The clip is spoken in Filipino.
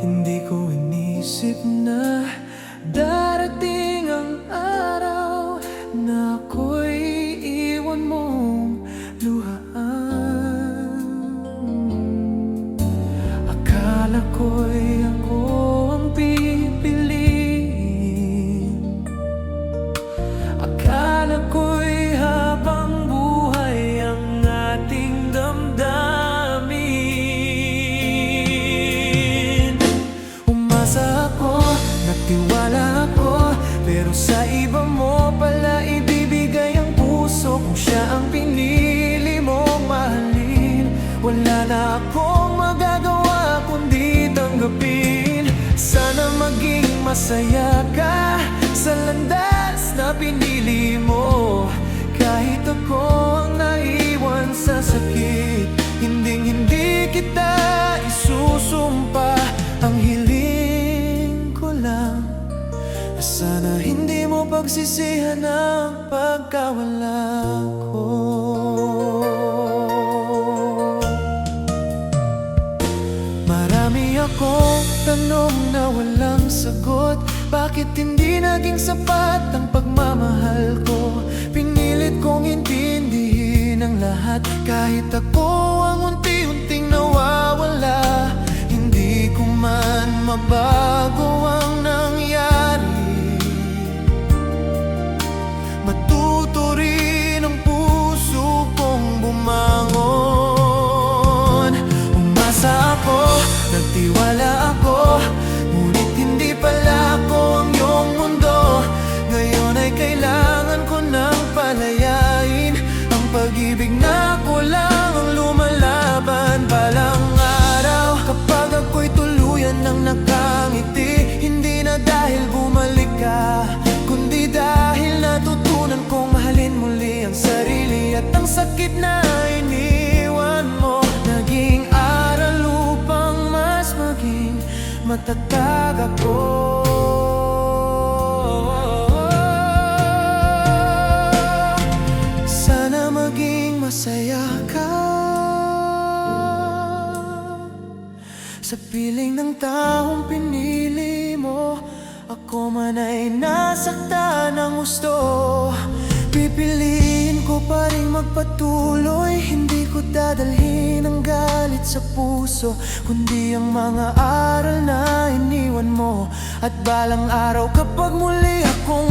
Hindi ko inisip na darating ang araw na ako'y iiwan mong luhaan. Akala ko'y ako ang pipiliin. Akala ko'y habang buhay ang ating damdamin. Umasa ako, nagtiwala ako, pero sa iba mo pala ibibigay ang puso. Kung siya ang pinili mong mahalin, wala na akong magagawa kundi tanggapin. Sana maging masaya ka sa landas na pinili mo. Kahit ako ang naiwan sa sakit, hindi kita isusumpa. Ang hiling ko lang na sana hindi mo pagsisihan ang pagkawala ko. Marami akong tanong na walang sagot. Bakit hindi naging sapat ang pagmamahal ko? Pinilit kong intindihin ang lahat, kahit ako ang unti-unting nawawala. Hindi ko man mabago ang nangyari. Matuto rin ang puso kong bumangon. Umasa ako, nagtiwala ako, ngunit hindi pala ako ang iyong mundo. Ngayon ay kailangan ko nang palayain ang pag-ibig na kulang ang lumalaban. Balang araw, kapag ako'y tuluyan ng nakangiti, hindi na dahil bumalik ka, kundi dahil natutunan kong mahalin muli ang sarili. At ang sakit na iniwan mo, naging aral upang mas maging matatag ako. Sana maging masaya ka sa piling ng taong pinili mo. Ako man ay nasaktan ng gusto, pipiliin ko pa rin magpatuloy. Hindi ko dadalhin ang galit sa puso, kundi ang mga aral na iniwan mo. At balang araw kapag muli akong